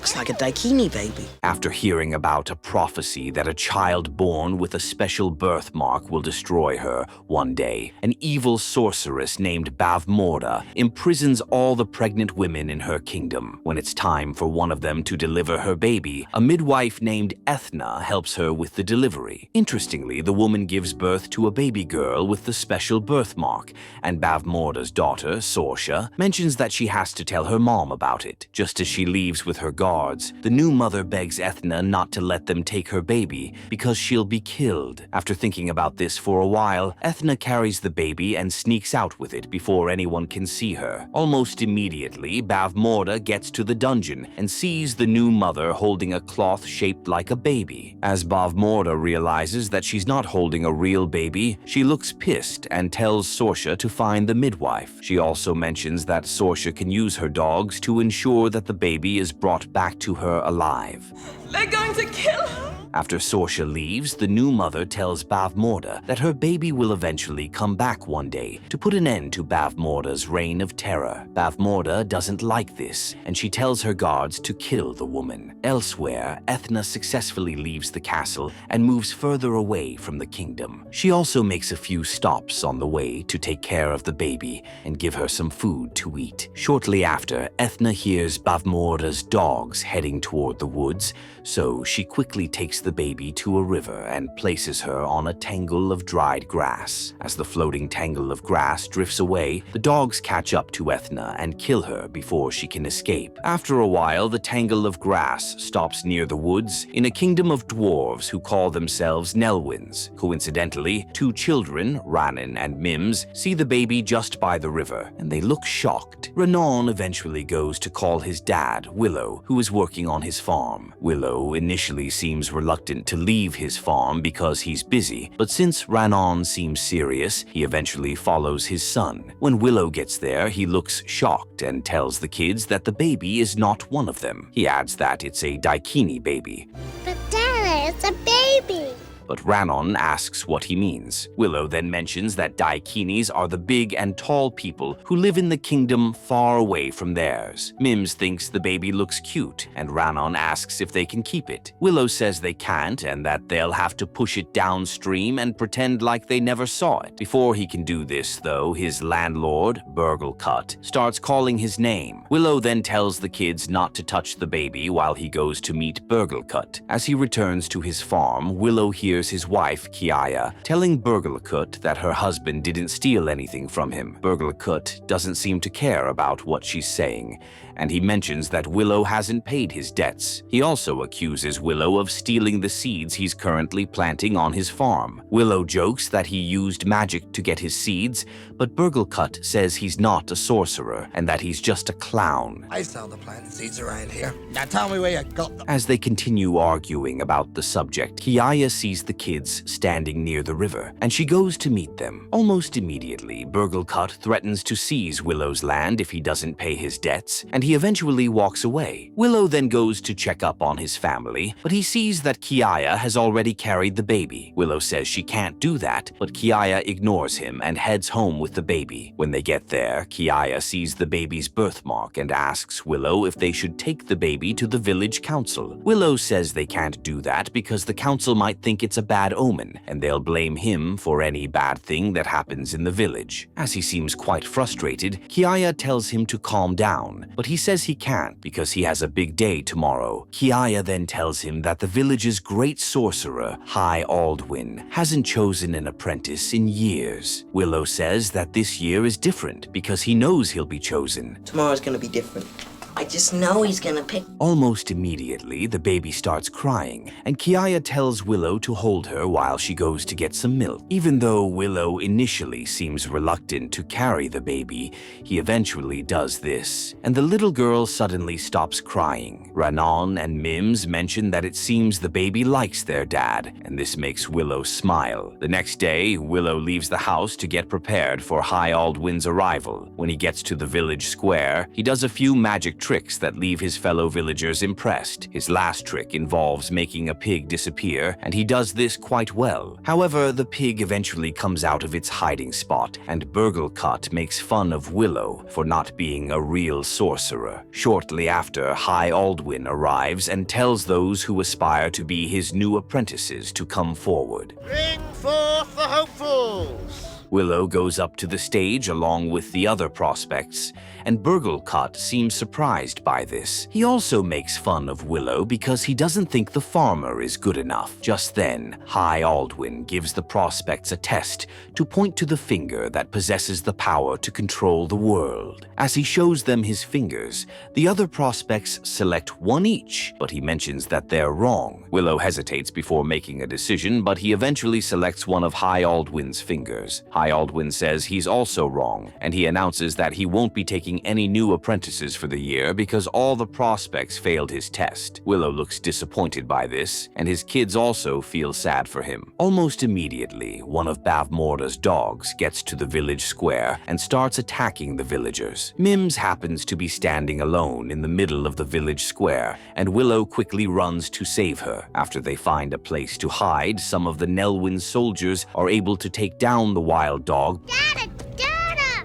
looks like a daikini baby. After hearing about a prophecy that a child born with a special birthmark will destroy her one day, an evil sorceress named Bavmorda imprisons all the pregnant women in her kingdom. When it's time for one of them to deliver her baby, a midwife named Ethna helps her with the delivery. Interestingly, the woman gives birth to a baby girl with the special birthmark, and Bavmorda's daughter, Sorcia, mentions that she has to tell her mom about it. Just as she leaves with her guards, the new mother begs Ethna not to let them take her baby because she'll be killed. After thinking about this for a while, Ethna carries the baby and sneaks out with it before anyone can see her. Almost immediately, Bavmorda gets to the dungeon and sees the new mother holding a cloth shaped like a baby. As Bavmorda realizes that she's not holding a real baby, she looks pissed and tells Sorcia to find the midwife. She also mentions that Sorcia can use her dogs to ensure that the baby is brought back to her alive. They're going to kill her! After Sorcia leaves, the new mother tells Bavmorda that her baby will eventually come back one day to put an end to Bavmorda's reign of terror. Bavmorda doesn't like this, and she tells her guards to kill the woman. Elsewhere, Ethna successfully leaves the castle and moves further away from the kingdom. She also makes a few stops on the way to take care of the baby and give her some food to eat. Shortly after, Ethna hears Bavmorda's dogs heading toward the woods, so she quickly takes the baby to a river and places her on a tangle of dried grass. As the floating tangle of grass drifts away, the dogs catch up to Ethna and kill her before she can escape. After a while, the tangle of grass stops near the woods in a kingdom of dwarves who call themselves Nelwyns. Coincidentally, two children, Ranon and Mims, see the baby just by the river, and they look shocked. Ranon eventually goes to call his dad, Willow, who is working on his farm. Willow initially seems reluctant to leave his farm because he's busy, but since Ranon seems serious, he eventually follows his son. When Willow gets there, he looks shocked and tells the kids that the baby is not one of them. He adds that it's a daikini baby. But Dad, it's a baby. But Ranon asks what he means. Willow then mentions that daikinis are the big and tall people who live in the kingdom far away from theirs. Mims thinks the baby looks cute, and Ranon asks if they can keep it. Willow says they can't and that they'll have to push it downstream and pretend like they never saw it. Before he can do this, though, his landlord, Burglecut, starts calling his name. Willow then tells the kids not to touch the baby while he goes to meet Burglecut. As he returns to his farm, Willow hears his wife, Kiaya, telling Burglecut that her husband didn't steal anything from him. Burglecut doesn't seem to care about what she's saying, and he mentions that Willow hasn't paid his debts. He also accuses Willow of stealing the seeds he's currently planting on his farm. Willow jokes that he used magic to get his seeds, but Burglecut says he's not a sorcerer and that he's just a clown. I sell the planting seeds around here. Now tell me where you got them. As they continue arguing about the subject, Kiaya sees the kids standing near the river, and she goes to meet them. Almost immediately, Burglecut threatens to seize Willow's land if he doesn't pay his debts, and he eventually walks away. Willow then goes to check up on his family, but he sees that Kiaya has already carried the baby. Willow says she can't do that, but Kiaya ignores him and heads home with the baby. When they get there, Kiaya sees the baby's birthmark and asks Willow if they should take the baby to the village council. Willow says they can't do that because the council might think it's a bad omen, and they'll blame him for any bad thing that happens in the village. As he seems quite frustrated, Kiaya tells him to calm down, but he says he can't because he has a big day tomorrow. Kiaya then tells him that the village's great sorcerer, High Aldwin, hasn't chosen an apprentice in years. Willow says that this year is different because he knows he'll be chosen. Tomorrow's gonna be different. I just know he's gonna pick. Almost immediately, the baby starts crying, and Kiaya tells Willow to hold her while she goes to get some milk. Even though Willow initially seems reluctant to carry the baby, he eventually does this, and the little girl suddenly stops crying. Ranon and Mims mention that it seems the baby likes their dad, and this makes Willow smile. The next day, Willow leaves the house to get prepared for High Aldwin's arrival. When he gets to the village square, he does a few magic tricks tricks that leave his fellow villagers impressed. His last trick involves making a pig disappear, and he does this quite well. However, the pig eventually comes out of its hiding spot, and Burglekutt makes fun of Willow for not being a real sorcerer. Shortly after, High Aldwin arrives and tells those who aspire to be his new apprentices to come forward. Bring forth the hopefuls! Willow goes up to the stage along with the other prospects, and Burglekutt seems surprised by this. He also makes fun of Willow because he doesn't think the farmer is good enough. Just then, High Aldwin gives the prospects a test to point to the finger that possesses the power to control the world. As he shows them his fingers, the other prospects select one each, but he mentions that they're wrong. Willow hesitates before making a decision, but he eventually selects one of High Aldwin's fingers. High Aldwin says he's also wrong, and he announces that he won't be taking any new apprentices for the year because all the prospects failed his test. Willow looks disappointed by this, and his kids also feel sad for him. Almost immediately, one of Bavmorda's dogs gets to the village square and starts attacking the villagers. Mims happens to be standing alone in the middle of the village square, and Willow quickly runs to save her. After they find a place to hide, some of the Nelwyn soldiers are able to take down the wild dog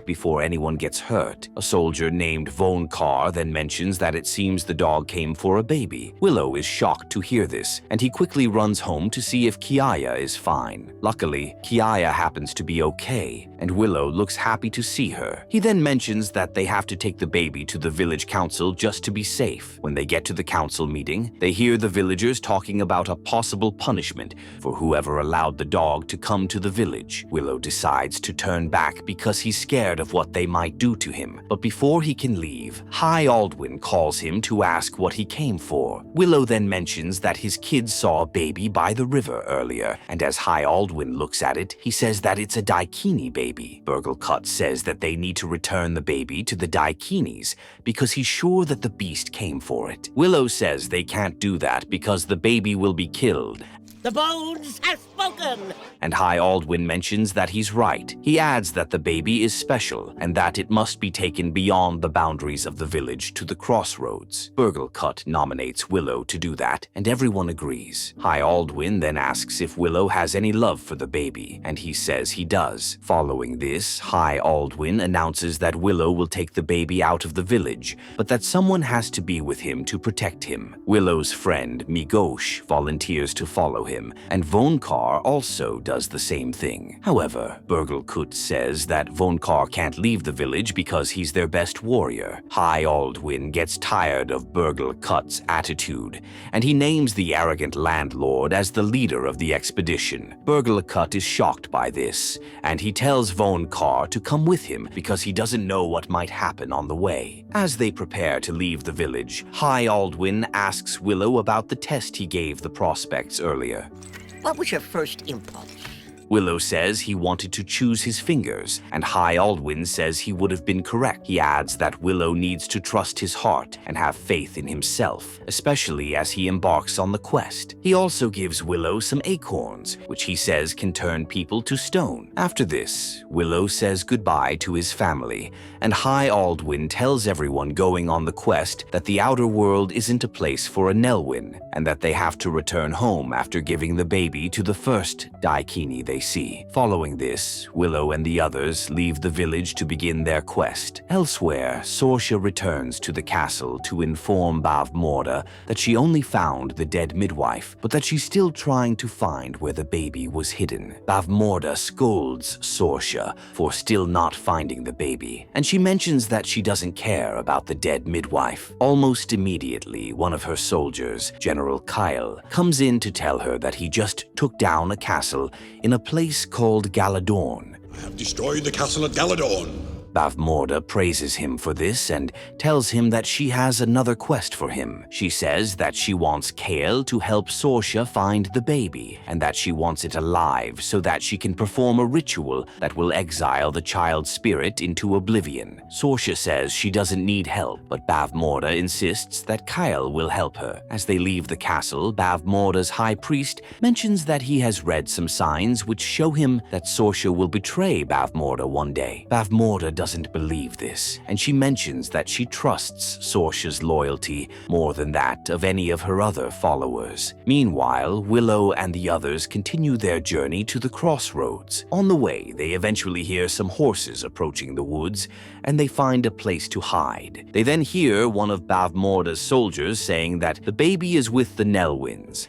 before anyone gets hurt. A soldier named Vonkar then mentions that it seems the dog came for a baby. Willow is shocked to hear this, and he quickly runs home to see if Kiaya is fine. Luckily, Kiaya happens to be okay, and Willow looks happy to see her. He then mentions that they have to take the baby to the village council just to be safe. When they get to the council meeting, they hear the villagers talking about a possible punishment for whoever allowed the dog to come to the village. Willow decides to turn back because he's scared of what they might do to him. But before he can leave, High Aldwin calls him to ask what he came for. Willow then mentions that his kids saw a baby by the river earlier, and as High Aldwin looks at it, he says that it's a Daikini baby. Burglekutt says that they need to return the baby to the Daikinis because he's sure that the beast came for it. Willow says they can't do that because the baby will be killed. The bones have spoken! And High Aldwin mentions that he's right. He adds that the baby is special and that it must be taken beyond the boundaries of the village to the crossroads. Burglekutt nominates Willow to do that, and everyone agrees. High Aldwin then asks if Willow has any love for the baby, and he says he does. Following this, High Aldwin announces that Willow will take the baby out of the village, but that someone has to be with him to protect him. Willow's friend, Migosh, volunteers to follow him, and Vonkar also does the same thing. However, Burglekutt says that Vonkar can't leave the village because he's their best warrior. High Aldwin gets tired of Burglekutt's attitude, and he names the arrogant landlord as the leader of the expedition. Burglekutt is shocked by this, and he tells Vonkar to come with him because he doesn't know what might happen on the way. As they prepare to leave the village, High Aldwin asks Willow about the test he gave the prospects earlier. What was your first impulse? Willow says he wanted to choose his fingers, and High Aldwin says he would have been correct. He adds that Willow needs to trust his heart and have faith in himself, especially as he embarks on the quest. He also gives Willow some acorns, which he says can turn people to stone. After this, Willow says goodbye to his family, and High Aldwin tells everyone going on the quest that the outer world isn't a place for a Nelwyn, and that they have to return home after giving the baby to the first Daikini they see. Following this, Willow and the others leave the village to begin their quest. Elsewhere, Sorcia returns to the castle to inform Bavmorda that she only found the dead midwife, but that she's still trying to find where the baby was hidden. Bavmorda scolds Sorcia for still not finding the baby, and she mentions that she doesn't care about the dead midwife. Almost immediately, one of her soldiers, General Kyle, comes in to tell her that he just took down a castle in a place called Galadorn. I have destroyed the castle at Galadorn. Bavmorda praises him for this and tells him that she has another quest for him. She says that she wants Kale to help Sorcia find the baby, and that she wants it alive so that she can perform a ritual that will exile the child's spirit into oblivion. Sorcia says she doesn't need help, but Bavmorda insists that Kyle will help her. As they leave the castle, Bavmorda's high priest mentions that he has read some signs which show him that Sorcia will betray Bavmorda one day. Bavmorda doesn't believe this, and she mentions that she trusts Sorcia's loyalty more than that of any of her other followers. Meanwhile, Willow and the others continue their journey to the crossroads. On the way, they eventually hear some horses approaching the woods, and they find a place to hide. They then hear one of Bavmorda's soldiers saying that the baby is with the Nelwyns,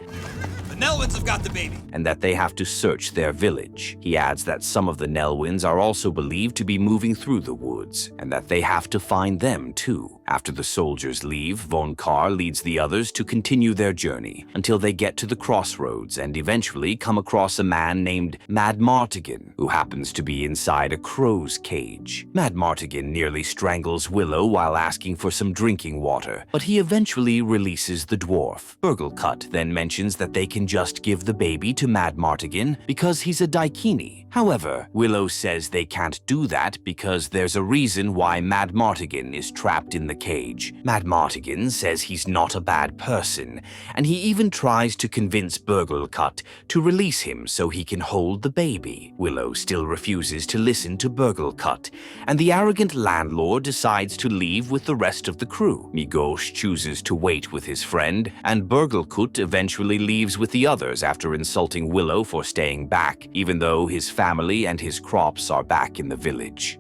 The Nelwyns have got the baby. and that they have to search their village. He adds that some of the Nelwyns are also believed to be moving through the woods, and that they have to find them too. After the soldiers leave, Von Kahr leads the others to continue their journey until they get to the crossroads and eventually come across a man named Mad Martigan, who happens to be inside a crow's cage. Mad Martigan nearly strangles Willow while asking for some drinking water, but he eventually releases the dwarf. Burglekutt then mentions that they can just give the baby to Mad Martigan because he's a daikini. However, Willow says they can't do that because there's a reason why Mad Martigan is trapped in the cage. Mad Martigan says he's not a bad person, and he even tries to convince Burglekutt to release him so he can hold the baby. Willow still refuses to listen to Burglekutt, and the arrogant landlord decides to leave with the rest of the crew. Migosh chooses to wait with his friend, and Burglekutt eventually leaves with the others after insulting Willow for staying back, even though his family and his crops are back in the village.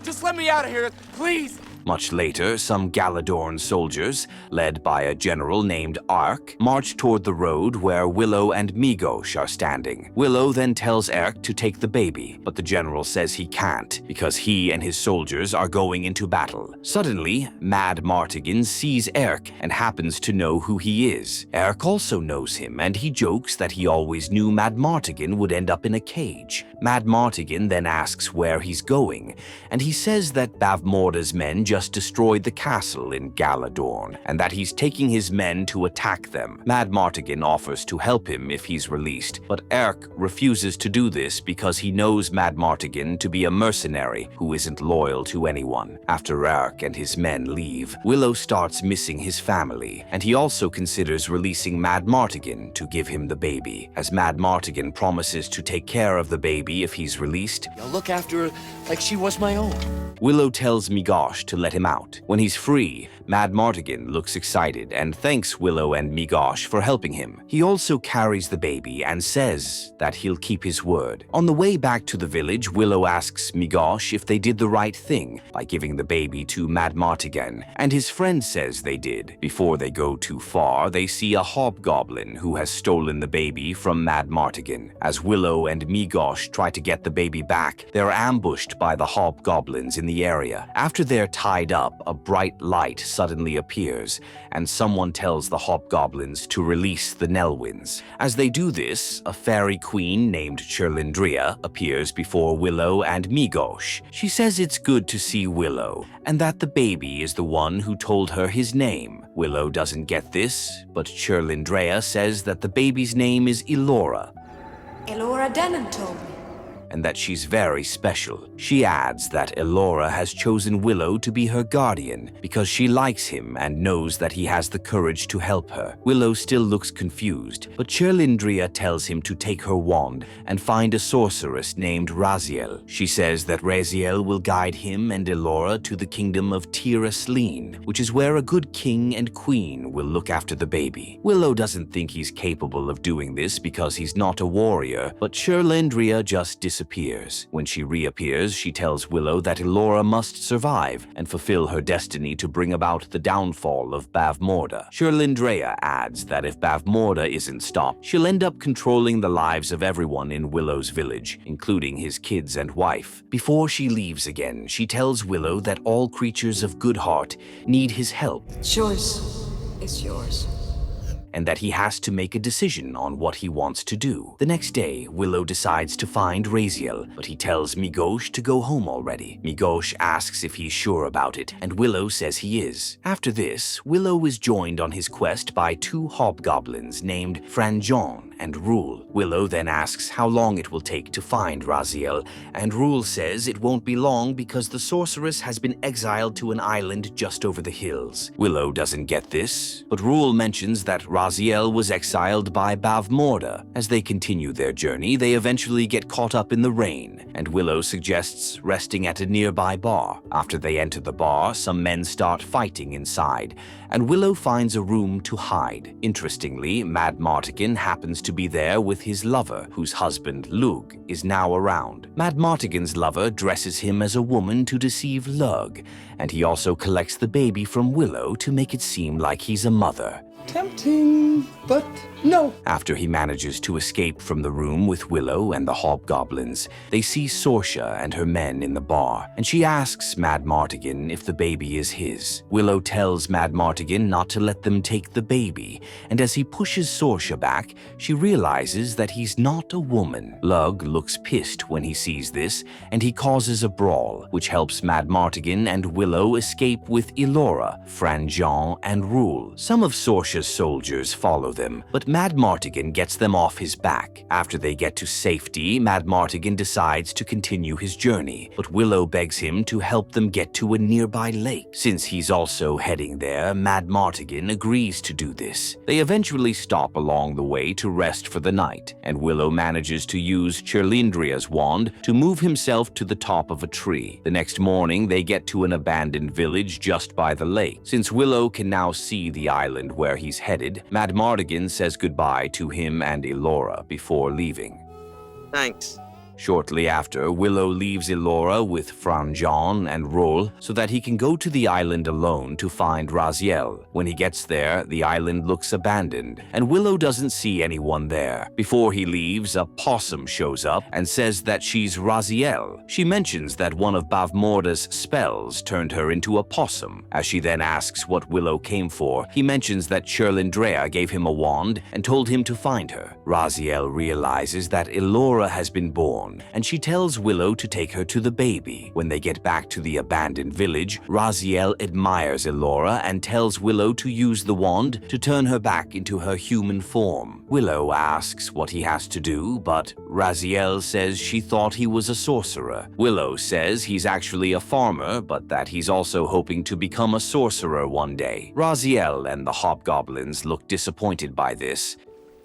Just let me out of here, please. Much later, some Galadorn soldiers, led by a general named Ark, march toward the road where Willow and Migosh are standing. Willow then tells Erk to take the baby, but the general says he can't because he and his soldiers are going into battle. Suddenly, Mad Martigan sees Erk and happens to know who he is. Erk also knows him, and he jokes that he always knew Mad Martigan would end up in a cage. Mad Martigan then asks where he's going, and he says that Bavmorda's men just destroyed the castle in Galadorn, and that he's taking his men to attack them. Mad Martigan offers to help him if he's released, but Erk refuses to do this because he knows Mad Martigan to be a mercenary who isn't loyal to anyone. After Erk and his men leave, Willow starts missing his family, and he also considers releasing Mad Martigan to give him the baby, as Mad Martigan promises to take care of the baby if he's released. I'll look after her like she was my own. Willow tells Migosh to let him out. When he's free, Mad Martigan looks excited and thanks Willow and Migosh for helping him. He also carries the baby and says that he'll keep his word. On the way back to the village, Willow asks Migosh if they did the right thing by giving the baby to Mad Martigan, and his friend says they did. Before they go too far, they see a hobgoblin who has stolen the baby from Mad Martigan. As Willow and Migosh try to get the baby back, they're ambushed by the hobgoblins in the area. After they're tied up, a bright light suddenly appears, and someone tells the hobgoblins to release the Nelwyns. As they do this, a fairy queen named Cherlindrea appears before Willow and Migosh. She says it's good to see Willow, and that the baby is the one who told her his name. Willow doesn't get this, but Cherlindrea says that the baby's name is Elora, Elora Denon told me. and that she's very special. She adds that Elora has chosen Willow to be her guardian because she likes him and knows that he has the courage to help her. Willow still looks confused, but Cherlindrea tells him to take her wand and find a sorceress named Raziel. She says that Raziel will guide him and Elora to the kingdom of Tir Asleen, which is where a good king and queen will look after the baby. Willow doesn't think he's capable of doing this because he's not a warrior, but Cherlindrea just disappears. When she reappears, she tells Willow that Elora must survive and fulfill her destiny to bring about the downfall of Bavmorda. Cherlindrea adds that if Bavmorda isn't stopped, she'll end up controlling the lives of everyone in Willow's village, including his kids and wife. Before she leaves again, she tells Willow that all creatures of good heart need his help, Choice is yours. and that he has to make a decision on what he wants to do. The next day, Willow decides to find Raziel, but he tells Migosh to go home already. Migosh asks if he's sure about it, and Willow says he is. After this, Willow is joined on his quest by two hobgoblins named Franjon and Rule. Willow then asks how long it will take to find Raziel, and Rule says it won't be long because the sorceress has been exiled to an island just over the hills. Willow doesn't get this, but Rule mentions that Raziel was exiled by Bavmorda. As they continue their journey, they eventually get caught up in the rain, and Willow suggests resting at a nearby bar. After they enter the bar, some men start fighting inside, and Willow finds a room to hide. Interestingly, Mad Martigan happens to be there with his lover, whose husband, Lug, is now around. Mad Martigan's lover dresses him as a woman to deceive Lug, and he also collects the baby from Willow to make it seem like he's a mother. Tempting, but no. After he manages to escape from the room with Willow and the hobgoblins, they see Sorcia and her men in the bar, and she asks Mad Martigan if the baby is his. Willow tells Mad Martigan not to let them take the baby, and as he pushes Sorcia back, she realizes that he's not a woman. Lug looks pissed when he sees this, and he causes a brawl, which helps Mad Martigan and Willow escape with Elora, Franjean, and Rule. Some of Sorcia's soldiers follow them, but Mad Martigan gets them off his back. After they get to safety, Mad Martigan decides to continue his journey, but Willow begs him to help them get to a nearby lake. Since he's also heading there, Mad Martigan agrees to do this. They eventually stop along the way to rest for the night, and Willow manages to use Cherlindrea's wand to move himself to the top of a tree. The next morning, they get to an abandoned village just by the lake. Since Willow can now see the island where he's headed, Mad Martigan says goodbye to him and Elora before leaving. Thanks. Shortly after, Willow leaves Elora with Franjean and Rol so that he can go to the island alone to find Raziel. When he gets there, the island looks abandoned, and Willow doesn't see anyone there. Before he leaves, a possum shows up and says that she's Raziel. She mentions that one of Bavmorda's spells turned her into a possum. As she then asks what Willow came for, he mentions that Cherlindrea gave him a wand and told him to find her. Raziel realizes that Elora has been born, and she tells Willow to take her to the baby. When they get back to the abandoned village, Raziel admires Elora and tells Willow to use the wand to turn her back into her human form. Willow asks what he has to do, but Raziel says she thought he was a sorcerer. Willow says he's actually a farmer, but that he's also hoping to become a sorcerer one day. Raziel and the hobgoblins look disappointed by this.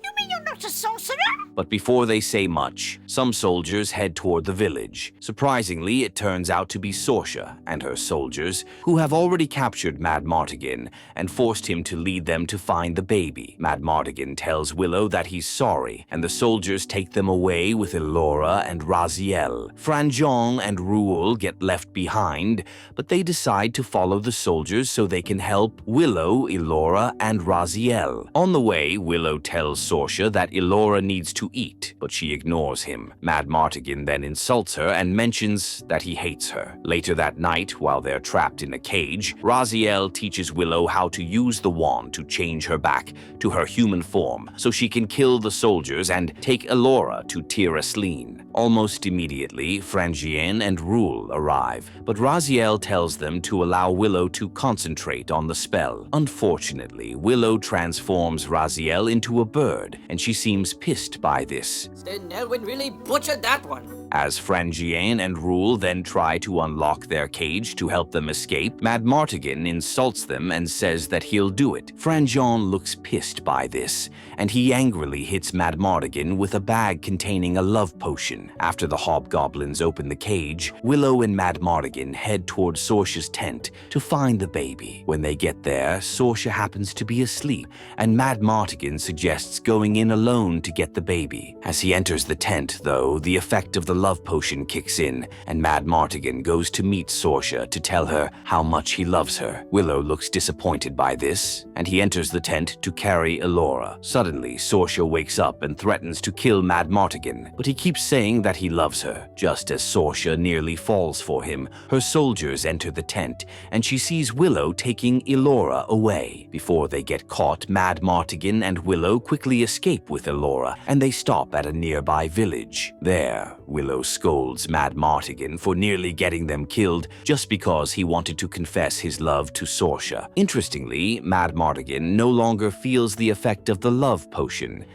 You mean you're not a sorcerer? But before they say much, some soldiers head toward the village. Surprisingly, it turns out to be Sorcia and her soldiers, who have already captured Mad Martigan and forced him to lead them to find the baby. Mad Martigan tells Willow that he's sorry, and the soldiers take them away with Elora and Raziel. Franjean and Rule get left behind, but they decide to follow the soldiers so they can help Willow, Elora, and Raziel. On the way, Willow tells Sorcia that Elora needs to eat, but she ignores him. Mad Martigan then insults her and mentions that he hates her. Later that night, while they're trapped in a cage, Raziel teaches Willow how to use the wand to change her back to her human form so she can kill the soldiers and take Elora to Tir Asleen. Almost immediately, Franjean and Rule arrive, but Raziel tells them to allow Willow to concentrate on the spell. Unfortunately, Willow transforms Raziel into a bird, and she seems pissed by this. Nelwyn really butchered that one. As Franjean and Rule then try to unlock their cage to help them escape, Mad Martigan insults them and says that he'll do it. Franjean looks pissed by this, and he angrily hits Mad Martigan with a bag containing a love potion. After the hobgoblins open the cage, Willow and Mad Martigan head toward Sorcia's tent to find the baby. When they get there, Sorcia happens to be asleep, and Mad Martigan suggests going in alone to get the baby. As he enters the tent, though, the effect of the love potion kicks in, and Mad Martigan goes to meet Sorcia to tell her how much he loves her. Willow looks disappointed by this, and he enters the tent to carry Elora. Suddenly, Sorcia wakes up and threatens to kill Mad Martigan, but he keeps saying that he loves her. Just as Sorcia nearly falls for him, her soldiers enter the tent, and she sees Willow taking Elora away. Before they get caught, Mad Martigan and Willow quickly escape with Elora, and they stop at a nearby village. There, Willow scolds Mad Martigan for nearly getting them killed just because he wanted to confess his love to Sorcia. Interestingly, Mad Martigan no longer feels the effect of the love potion.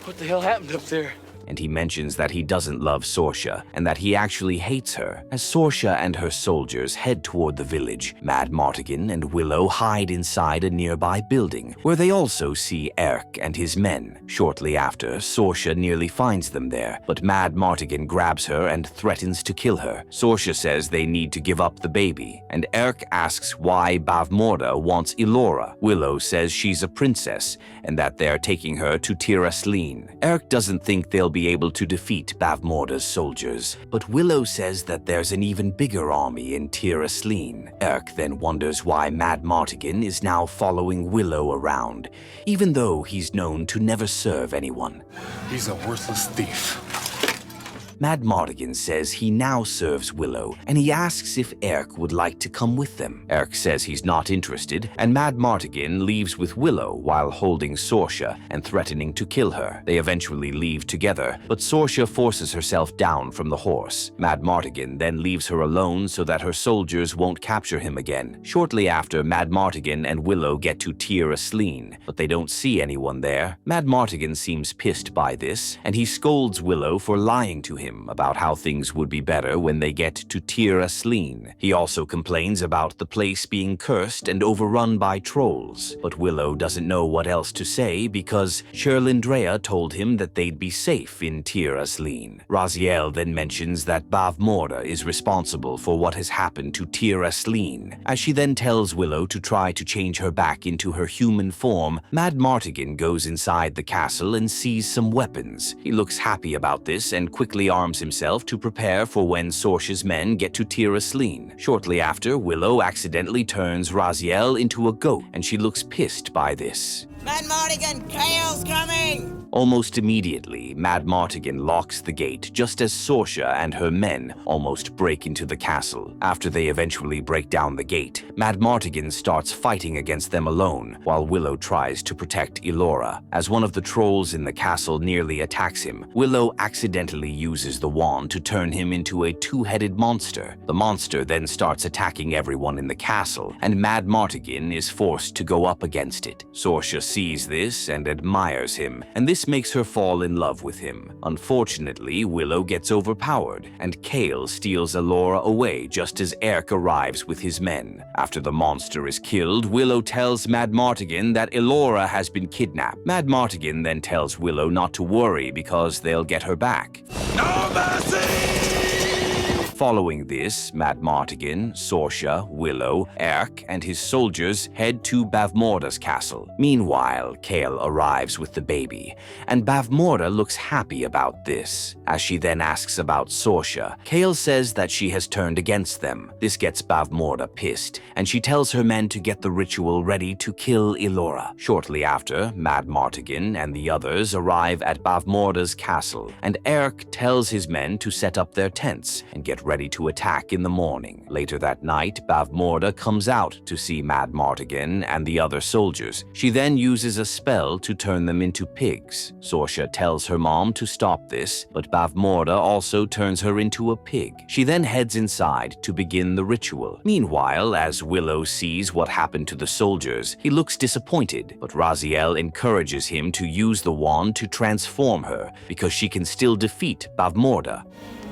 What the hell happened up there? And he mentions that he doesn't love Sorcia and that he actually hates her. As Sorcia and her soldiers head toward the village, Mad Martigan and Willow hide inside a nearby building, where they also see Erk and his men. Shortly after, Sorcia nearly finds them there, but Mad Martigan grabs her and threatens to kill her. Sorcia says they need to give up the baby, and Erk asks why Bavmorda wants Elora. Willow says she's a princess and that they're taking her to Tir Asleen. Erk doesn't think they'll be able to defeat Bavmorda's soldiers, but Willow says that there's an even bigger army in Tir Asleen. Erk then wonders why Mad Martigan is now following Willow around, even though he's known to never serve anyone. He's a worthless thief. Mad Martigan says he now serves Willow, and he asks if Erk would like to come with them. Erk says he's not interested, and Mad Martigan leaves with Willow while holding Sorcia and threatening to kill her. They eventually leave together, but Sorcia forces herself down from the horse. Mad Martigan then leaves her alone so that her soldiers won't capture him again. Shortly after, Mad Martigan and Willow get to Tir Asleen, but they don't see anyone there. Mad Martigan seems pissed by this, and he scolds Willow for lying to him about how things would be better when they get to Tir Asleen. He also complains about the place being cursed and overrun by trolls, but Willow doesn't know what else to say because Cherlindrea told him that they'd be safe in Tir Asleen. Raziel then mentions that Bavmorda is responsible for what has happened to Tir Asleen. As she then tells Willow to try to change her back into her human form, Mad Martigan goes inside the castle and sees some weapons. He looks happy about this and quickly arms himself to prepare for when Sorcia's men get to Tir Asleen. Shortly after, Willow accidentally turns Raziel into a goat, and she looks pissed by this. Mad Martigan, Kale's coming! Almost immediately, Mad Martigan locks the gate just as Sorcia and her men almost break into the castle. After they eventually break down the gate, Mad Martigan starts fighting against them alone, while Willow tries to protect Elora. As one of the trolls in the castle nearly attacks him, Willow accidentally uses the wand to turn him into a two-headed monster. The monster then starts attacking everyone in the castle, and Mad Martigan is forced to go up against it. Sorcia sees this and admires him, and this makes her fall in love with him. Unfortunately, Willow gets overpowered, and Kale steals Elora away just as Erk arrives with his men. After the monster is killed, Willow tells Mad Martigan that Elora has been kidnapped. Mad Martigan then tells Willow not to worry because they'll get her back. No mercy! Following this, Mad Martigan, Sorcia, Willow, Erk, and his soldiers head to Bavmorda's castle. Meanwhile, Kale arrives with the baby, and Bavmorda looks happy about this. As she then asks about Sorcia, Kale says that she has turned against them. This gets Bavmorda pissed, and she tells her men to get the ritual ready to kill Elora. Shortly after, Mad Martigan and the others arrive at Bavmorda's castle, and Erk tells his men to set up their tents and get ready to attack in the morning. Later that night, Bavmorda comes out to see Mad Martigan and the other soldiers. She then uses a spell to turn them into pigs. Sorcia tells her mom to stop this, but Bavmorda also turns her into a pig. She then heads inside to begin the ritual. Meanwhile, as Willow sees what happened to the soldiers, he looks disappointed, but Raziel encourages him to use the wand to transform her because she can still defeat Bavmorda.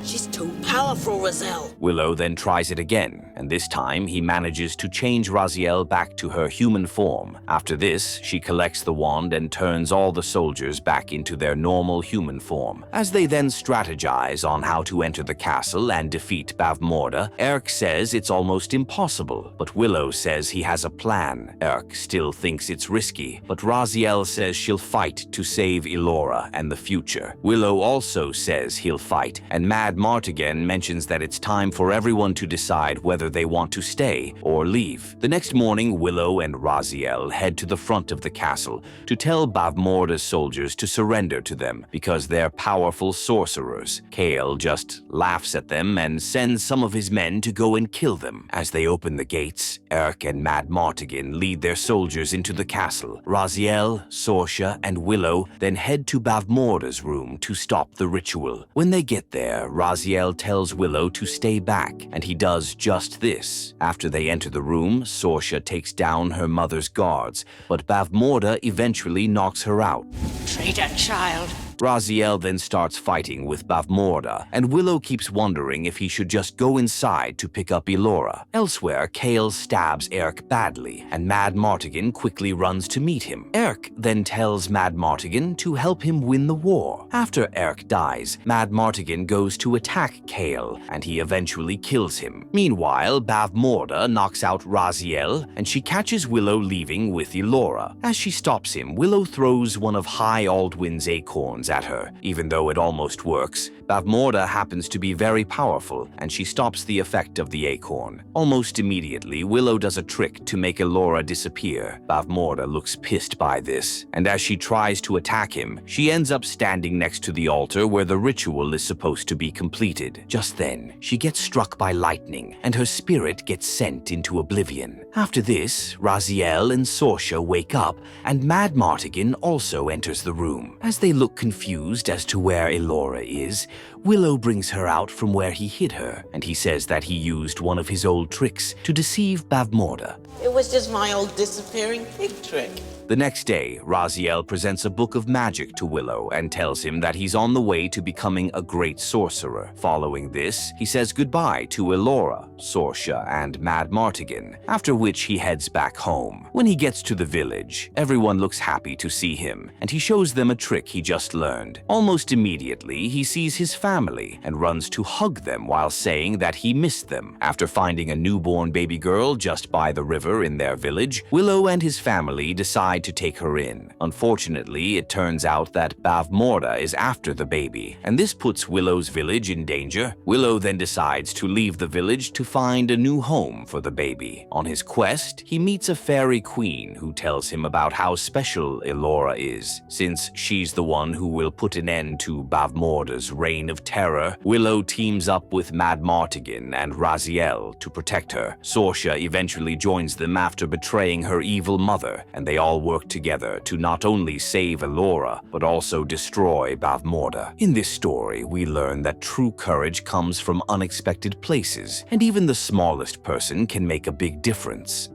She's too powerful, Raziel. Willow then tries it again, and this time he manages to change Raziel back to her human form. After this, she collects the wand and turns all the soldiers back into their normal human form. As they then strategize on how to enter the castle and defeat Bavmorda, Erk says it's almost impossible, but Willow says he has a plan. Erk still thinks it's risky, but Raziel says she'll fight to save Elora and the future. Willow also says he'll fight, and Mad Martigan mentions that it's time for everyone to decide whether they want to stay or leave. The next morning, Willow and Raziel head to the front of the castle to tell Bavmorda's soldiers to surrender to them because they're powerful sorcerers. Kale just laughs at them and sends some of his men to go and kill them. As they open the gates, Erk and Mad Martigan lead their soldiers into the castle. Raziel, Sorcia, and Willow then head to Bavmorda's room to stop the ritual. When they get there, Raziel tells Willow to stay back, and he does just this. After they enter the room, Sorcia takes down her mother's guards, but Bavmorda eventually knocks her out. Traitor child. Raziel then starts fighting with Bavmorda, and Willow keeps wondering if he should just go inside to pick up Elora. Elsewhere, Kale stabs Eric badly, and Mad Martigan quickly runs to meet him. Eric then tells Mad Martigan to help him win the war. After Eric dies, Mad Martigan goes to attack Kale, and he eventually kills him. Meanwhile, Bavmorda knocks out Raziel, and she catches Willow leaving with Elora. As she stops him, Willow throws one of High Aldwin's acorns at her. Even though it almost works, Bavmorda happens to be very powerful, and she stops the effect of the acorn. Almost immediately, Willow does a trick to make Elora disappear. Bavmorda looks pissed by this, and as she tries to attack him, she ends up standing next to the altar where the ritual is supposed to be completed. Just then, she gets struck by lightning, and her spirit gets sent into oblivion. After this, Raziel and Sorcia wake up, and Mad Martigan also enters the room. As they look confused as to where Elora is, Willow brings her out from where he hid her, and he says that he used one of his old tricks to deceive Bavmorda. It was just my old disappearing pig trick. The next day, Raziel presents a book of magic to Willow and tells him that he's on the way to becoming a great sorcerer. Following this, he says goodbye to Elora, Sorcia, and Mad Martigan, after which he heads back home. When he gets to the village, everyone looks happy to see him, and he shows them a trick he just learned. Almost immediately, he sees his family and runs to hug them while saying that he missed them. After finding a newborn baby girl just by the river in their village, Willow and his family decide to take her in. Unfortunately, it turns out that Bavmorda is after the baby, and this puts Willow's village in danger. Willow then decides to leave the village to find a new home for the baby. On his quest, he meets a fairy queen who tells him about how special Elora is. Since she's the one who will put an end to Bavmorda's reign of terror, Willow teams up with Mad Martigan and Raziel to protect her. Sorcia eventually joins them after betraying her evil mother, and they all work together to not only save Elora, but also destroy Bavmorda. In this story, we learn that true courage comes from unexpected places, and even the smallest person can make a big difference.